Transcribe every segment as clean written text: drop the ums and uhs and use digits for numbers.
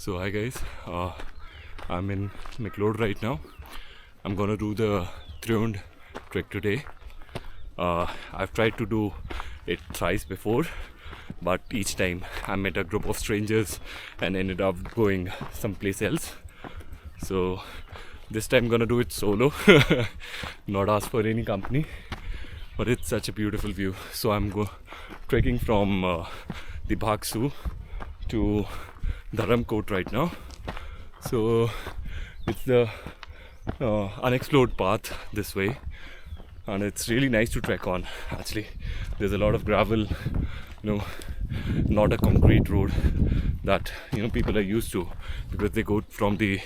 So hi guys, I'm in McLeod right now. I'm gonna do the Triund trek today. I've tried to do it thrice before, but each time I met a group of strangers and ended up going someplace else. So this time I'm gonna do it solo, not ask for any company. But it's such a beautiful view. So I'm trekking from the Bhagsu to Dharamkot right now. So it's the unexplored path this way, and it's really nice to trek on. Actually, there's a lot of gravel, not a concrete road that people are used to, because they go from the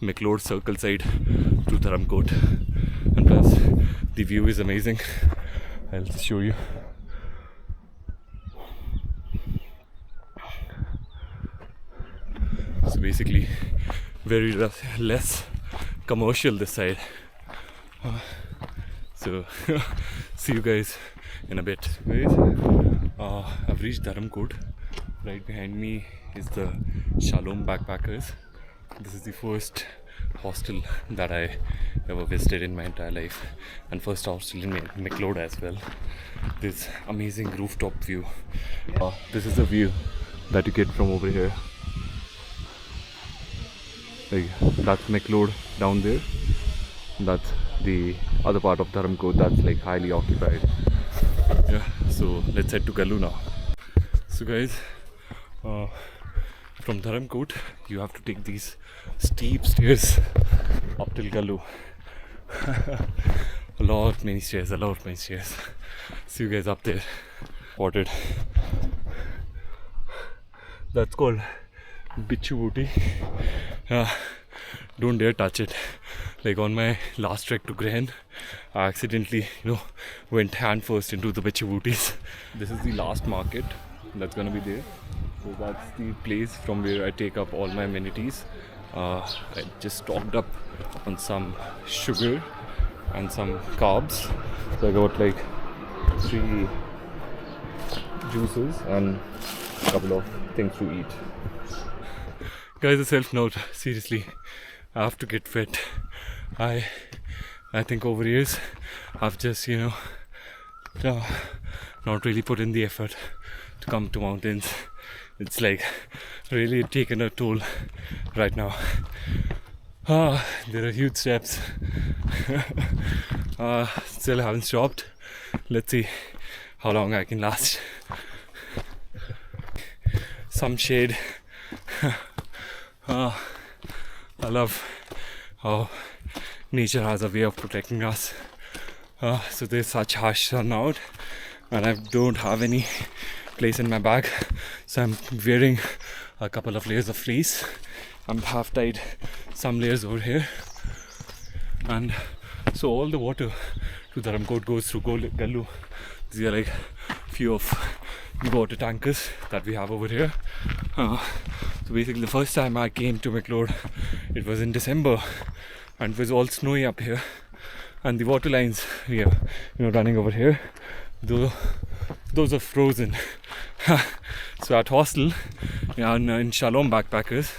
McLeod circle side to Dharamkot, and plus the view is amazing. I'll just show you. So basically very less commercial this side. So see you guys in a bit. Guys, I've reached Dharamkot. Right behind me is the Shalom Backpackers. This is the first hostel that I ever visited in my entire life, and first hostel in McLeod as well. This amazing rooftop view. This is the view that you get from over here. Like, that's McLeod down there. That's the other part of Dharamkot that's like highly occupied. Yeah, so let's head to Gallu now. So guys, from Dharamkot you have to take these steep stairs up till Gallu. a lot many stairs. See you guys up there. Spotted. That's called Bichuvuti. Don't dare touch it. Like on my last trek to Grehen, I accidentally went hand first into the Bichuvutis. This is the last market that's gonna be there. So that's the place from where I take up all my amenities. I just stocked up on some sugar and some carbs. So I got like 3 juices and a couple of things to eat. Guys, a self note, seriously, I have to get fit. I think over years I've just not really put in the effort to come to mountains. It's like really taken a toll right now. There are huge steps. Still haven't stopped. Let's see how long I can last. Some shade. I love how nature has a way of protecting us. So there's such harsh sun out, and I don't have any place in my bag, so I'm wearing a couple of layers of fleece. I'm half tied some layers over here, and so all the water to Dharamkot goes through Gallu. These are like few of the water tankers that we have over here. So basically the first time I came to McLeod, it was in December, and it was all snowy up here, and the water lines we are running over here, those are frozen. So at hostel in Shalom Backpackers,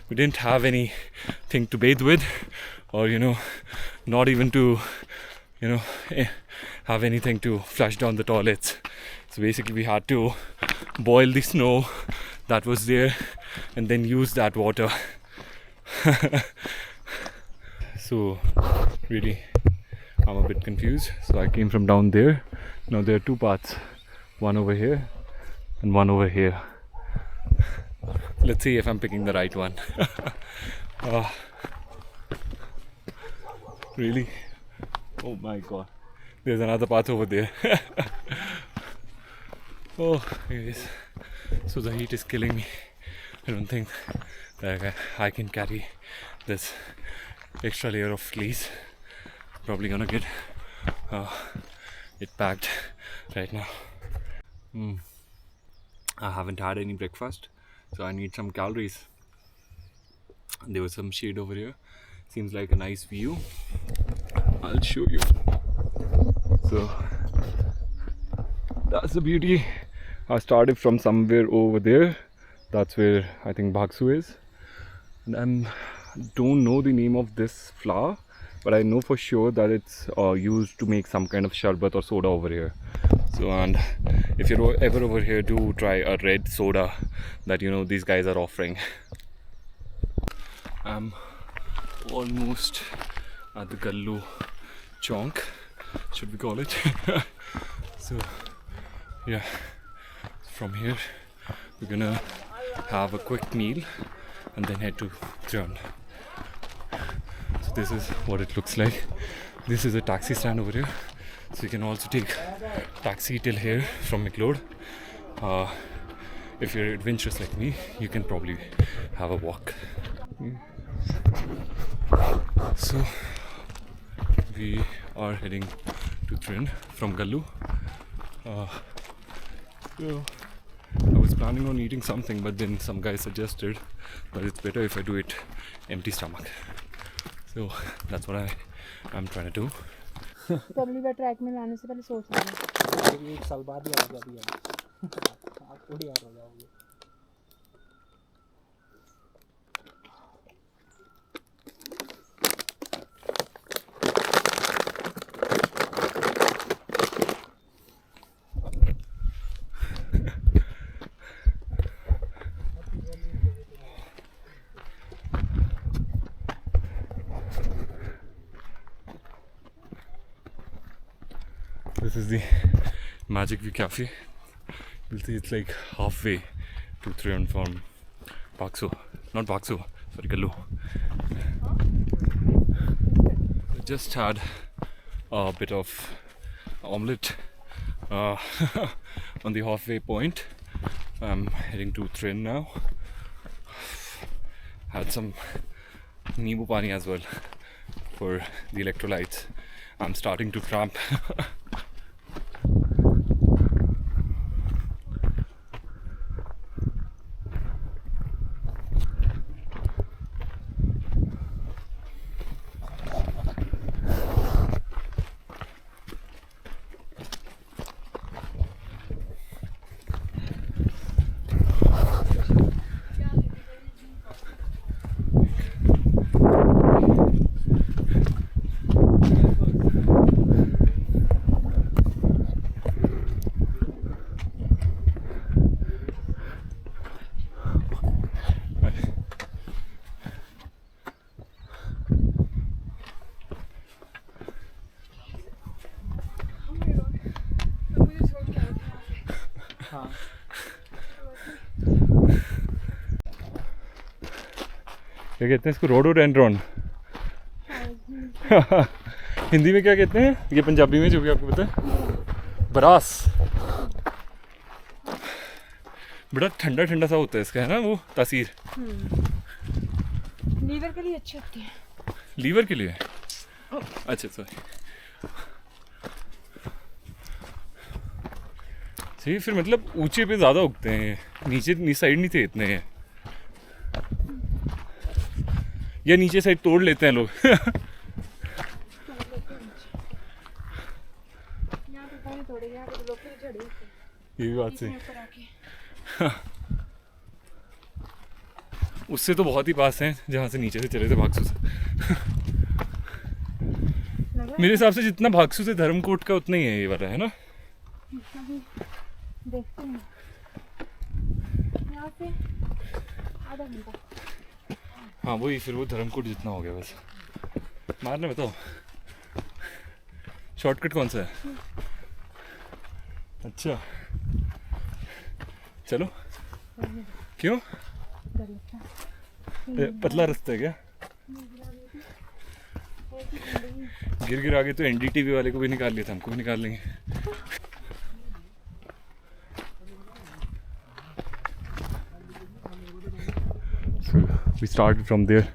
we didn't have anything to bathe with, or not even to have anything to flush down the toilets. So basically we had to boil the snow that was there and then use that water. So really I'm a bit confused. So I came from down there. Now there are 2 paths, one over here and one over here. Let's see if I'm picking the right one. Really? Oh my god, there's another path over there. Oh, anyways, so the heat is killing me. I don't think that I can carry this extra layer of fleece. Probably gonna get it packed right now. I haven't had any breakfast, so I need some calories. There was some shade over here. Seems like a nice view. I'll show you. So that's the beauty. I started from somewhere over there. That's where I think Bhagsu is. I don't know the name of this flower, but I know for sure that it's used to make some kind of sharbat or soda over here. So, and if you're ever over here, do try a red soda that these guys are offering. I'm almost at the Gallu Chowk, should we call it? So yeah, from here we're gonna have a quick meal and then head to Trion. So this is what it looks like. This is a taxi stand over here, so you can also take taxi till here from McLeod. If you're adventurous like me, you can probably have a walk. So we are heading to Trion from Gallu. So I was planning on eating something, but then some guy suggested that it's better if I do it empty stomach. So that's what I'm trying to do. तो अगली बार track में लाने से पहले सोच लेना। एक साल बाद ही आएगा अभी आप थोड़ी याद हो जाओगे। This is the Magic View Cafe. You'll see it's like halfway to Trion from Pakso. Not Pakso, sorry, Gallu. I just had a bit of omelette on the halfway point. I'm heading to Trion now. Had some Nibu Pani as well for the electrolytes. I'm starting to cramp. क्या कहते हैं इसको? Rhododendron. Hindi में क्या कहते हैं? ये पंजाबी में जो भी आपको पता है। बरास। बड़ा ठंडा ठंडा सा होता है इसका, है ना वो तासीर? लीवर के लिए अच्छे होते हैं। लीवर के लिए? अच्छा सॉरी। सही, फिर मतलब ऊंचे पे ज़्यादा उगते हैं, नीचे साइड नहीं थे इतने हैं। या नीचे साइड तोड़ लेते हैं लोग। ये भी बात सही। उससे तो बहुत ही पास हैं जहाँ से नीचे से चले थे भागसू से। मेरे हिसाब से जितना भागसू से धर्मकोट का उतना ही है ये वाला, है ना? देखते हैं यहाँ से आधा घंटा। हाँ वही, फिर वो धर्मकोट जितना हो गया बस। मारने बताओ शॉर्टकट कौन सा है? अच्छा चलो। क्यों? पतला रास्ता है क्या? गिर आगे तो एनडीटीवी वाले को भी निकाल लिया था, हमको भी निकाल लेंगे। We started from there.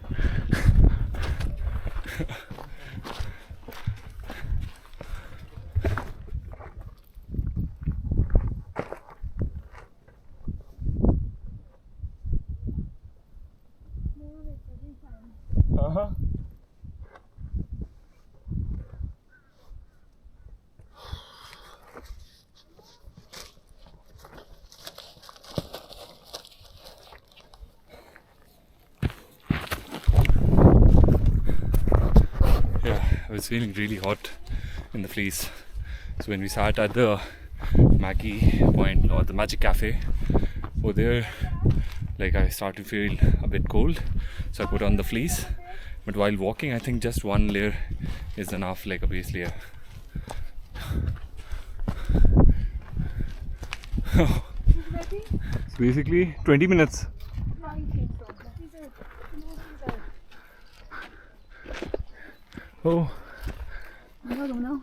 was feeling really hot in the fleece. So when we sat at the Maggie Point or the Magic Cafe over there, like I started to feel a bit cold, so I put on the fleece. But while walking, I think just one layer is enough, like a base layer. It's basically 20 minutes. Oh. I don't know.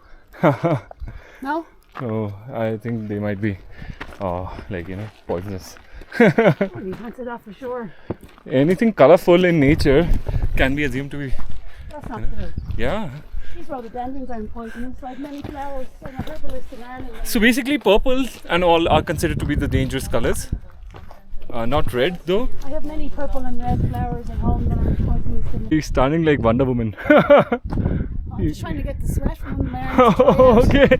No? Oh, I think they might be, poisonous. You can't say that for sure. Anything colorful in nature can be assumed to be. That's not true. Yeah. These rhododendrons aren't poisonous, like many flowers. I'm a herbalist in Ireland. So basically, purple and all are considered to be the dangerous colors. Not red though. I have many purple and red flowers at home that aren't poisonous to me. He's standing like Wonder Woman. I'm just trying to get the sweat from my arms. Oh, okay.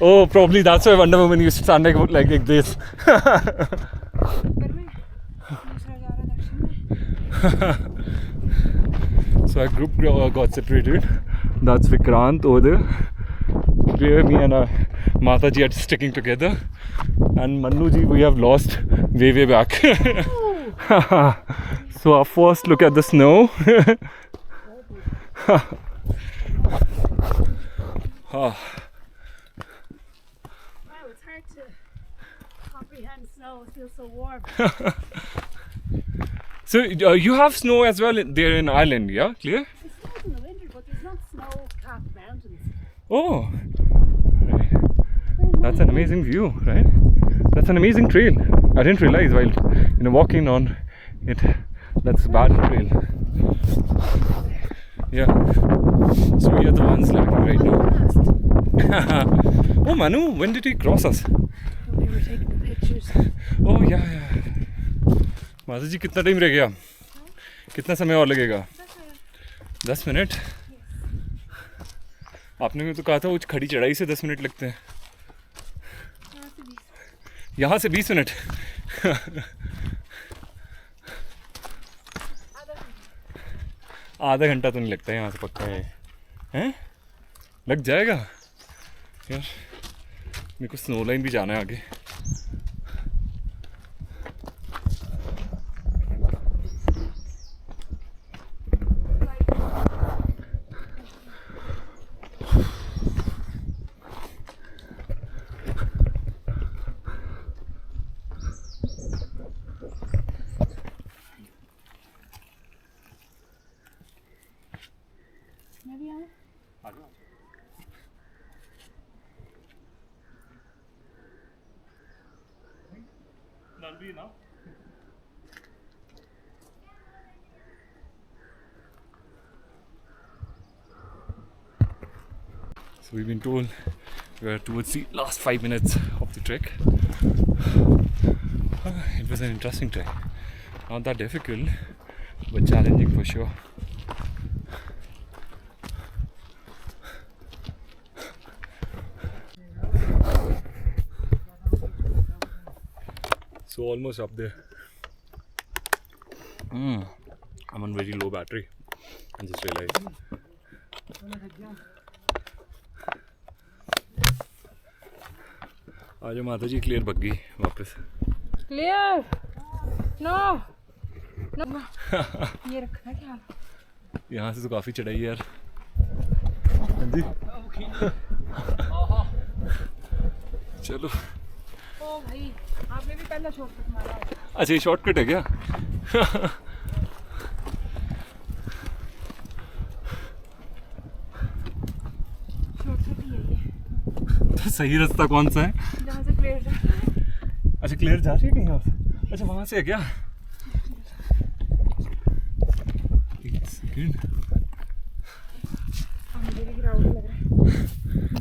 Oh, probably that's why Wonder Woman used to stand like this. So our group got separated. That's Vikrant over there. Clear, me and Mataji are sticking together. And Manuji we have lost way back. So our first look at the snow. Wow, it's hard to comprehend snow. It feels so warm. So you have snow as well there in Ireland, yeah? Clear? It snows in the winter, but there's not snow-capped mountains. Oh, that's an amazing view, right? That's an amazing trail. I didn't realize while walking on it, that's a bad trail. Yeah. So we are the ones lagging right now. Oh Manu, when did he cross us? We were taking the pictures. Oh yeah. माता जी कितना time रह गया? कितना समय और लगेगा? 10 minute? आपने मुझे तो कहा था वो खड़ी चढ़ाई से 10 मिनट लगते हैं। यहाँ से 20 मिनट। आधा घंटा तो नहीं लगता है यहाँ से पक्का है। हैं? लग जाएगा? यार मेरे को स्नो लाइन भी जाना है आगे। Maybe I. That'll be enough. So we've been told we are towards the last 5 minutes of the trek. It was an interesting trek. Not that difficult, but challenging for sure. So almost up there. I'm on very low battery. I just realized. आज माता जी clear भग गई वापस। Clear. No. No. ये रखना क्या? यहाँ से तो काफी चढ़ाई है यार। हाँ जी। चलो। ओ भाई, आपने भी पहला शॉर्टकट मारा है। अच्छा ये शॉर्टकट है क्या? शॉर्टकट ही है ये। तो सही रास्ता कौन सा है? जहाँ से क्लियर जाता है। अच्छा क्लियर जा रही है कहीं और? अच्छा वहाँ से है क्या? एक सेकंड। मुझे भी ग्राउंड लग रहा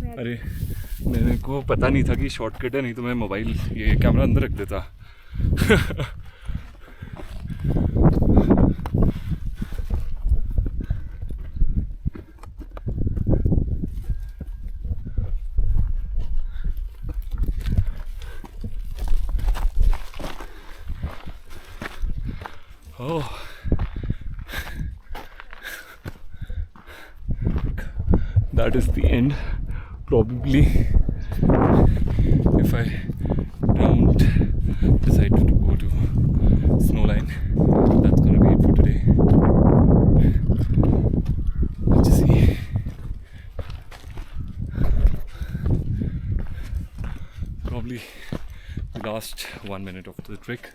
है। अरे मेरे को पता नहीं था कि शॉर्टकट है, नहीं तो मैं मोबाइल ये कैमरा अंदर रख देता। Oh. that is the end. Probably if I don't decide to go to Snowline, that's gonna be it for today. Let's just see. Probably the last 1 minute of the trek.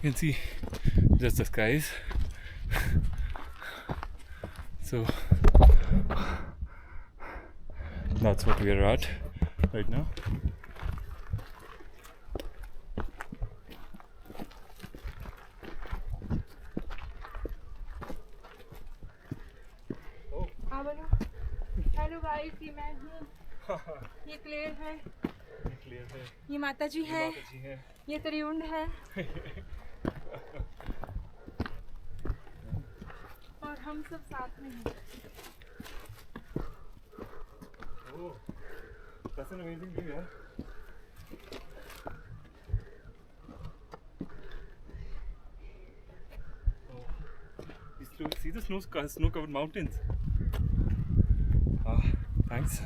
You can see just the skies. So that's what we are at right now. Hello guys, ये मैं हूँ। ये clear है, ये माता जी है, ये त्रियुंड है और हम सब साथ में हैं। That's an amazing view, yeah. See the snow-covered mountains. Thanks.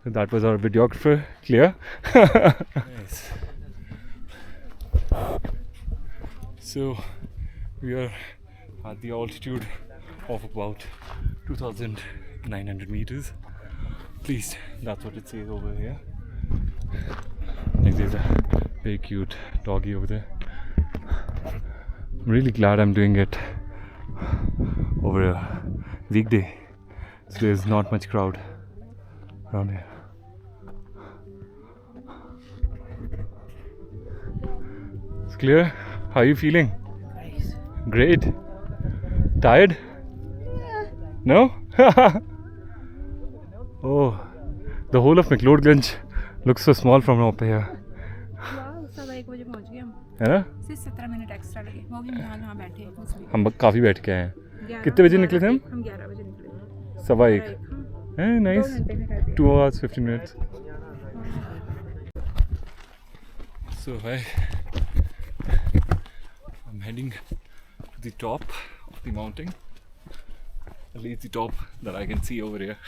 That was our videographer, Claire. Nice. So we are at the altitude of about 2,900 meters. At least that's what it says over here. Like there's a very cute doggy over there. I'm really glad I'm doing it over a weekday, so there's not much crowd around here. It's clear. How are you feeling? Nice. Great. Tired? No? Oh, the whole of McLeodganj looks so small from up here. वाह, 1:15 बजे पहुँच गए हम। है ना? सिर्फ 17 minute extra लगे, वो भी जहाँ बैठे हैं उसमें। हम काफ़ी बैठ के आए हैं। कितने बजे निकले थे हम? 11 बजे निकले। 1:15। हाँ, Nice. 2 घंटे में कर दिया। 2 hours 15 minutes. So I'm heading to the top of the mountain. At least the top that I can see over here.